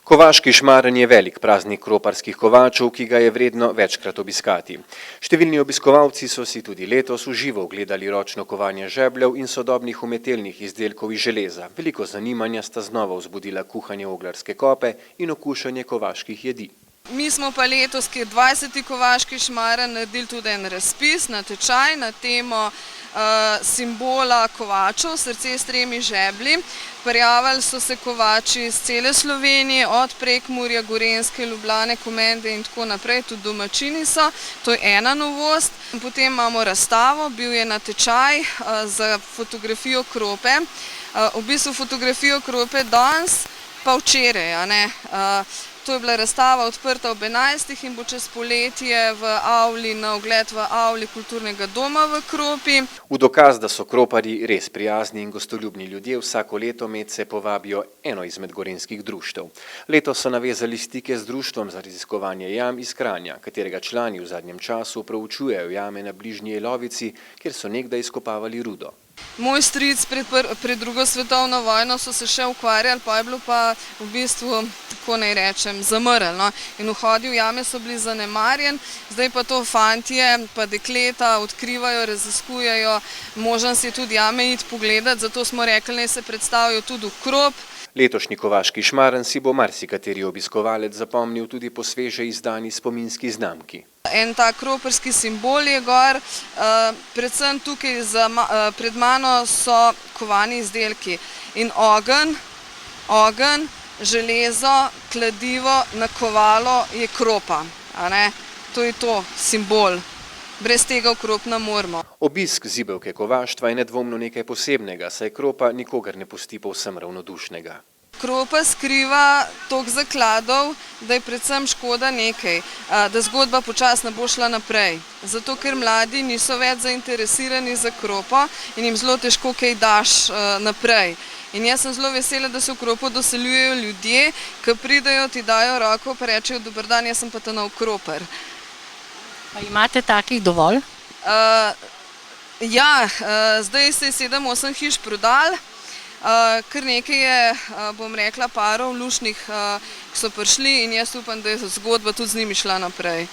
Kovaški šmaren je velik praznik kroparskih kovačev, ki ga je vredno večkrat obiskati. Številni obiskovalci so si tudi letos v živo ogledali ročno kovanje žebljev in sodobnih umetelnih izdelkov iz železa. Veliko zanimanja sta znova vzbudila kuhanje oglarske kope in okušanje kovaških jedi. Mi smo pa letos, ki je 20. Kovaški šmaren, naredili tudi en razpis, natečaj na temo simbola kovačev, srce s 3 žeblji. Prijavili so se kovači iz cele Slovenije, od Prekmurja, Gorenjske, Ljubljane, Komende in tako naprej, tudi domačini so. To je ena novost. Potem imamo razstavo, bil je natečaj za fotografijo krope. V bistvu fotografijo krope danes, pa včeraj, a ne. To je bila razstava odprta ob 11. in bo čez poletje v avli, na ogled v avli kulturnega doma v Kropi. V dokaz, da so kroparji res prijazni in gostoljubni ljudje, vsako leto medse povabijo eno izmed gorenjskih društev. Letos so navezali stike z društvom za raziskovanje jam iz Kranja, katerega člani v zadnjem času proučujejo jame na bližnji Jelovici, kjer so nekdaj izkopavali rudo. Moj stric pred drugo svetovno vojno so se še ukvarjali, pa je bilo pa v bistvu, tako naj rečem, zamrl. In vhodi v jame so bili zanemarjeni, zdaj pa to fantje pa dekleta odkrivajo, raziskujejo, možno si tudi jame iti pogledati, zato smo rekli, naj se predstavijo tudi v Krop. Letošnji Kovaški šmaren si bo marsikateri obiskovalec zapomnil tudi po sveže izdani spominski znamki. En tak kroparski simbol je gor, predvsem tukaj pred mano so kovani izdelki in ogenj, železo, kladivo, nakovalo je kropa. To je to, simbol. Brez tega v Krop ne moremo. Obisk zibelke kovaštva je nedvomno nekaj posebnega, saj Kropa nikogar ne pusti povsem ravnodušnega. Kropa skriva toliko zakladov, da je predvsem škoda nekaj, da zgodba počasi ne bo šla naprej. Zato, ker mladi niso več zainteresirani za Kropo in jim zelo težko kaj daš naprej. In jaz sem zelo vesela, da se v Kropo doseljujejo ljudje, ki pridejo, ti dajo roko pa rečejo: "Dober dan, jaz sem pa ta nov Kropar." Pa imate takih dovolj? Ja, zdaj se je 7-8 hiš prodal. Kar nekaj je, bom rekla, parov luštnih, ki so prišli in jaz upam, da je zgodba tudi z njimi šla naprej.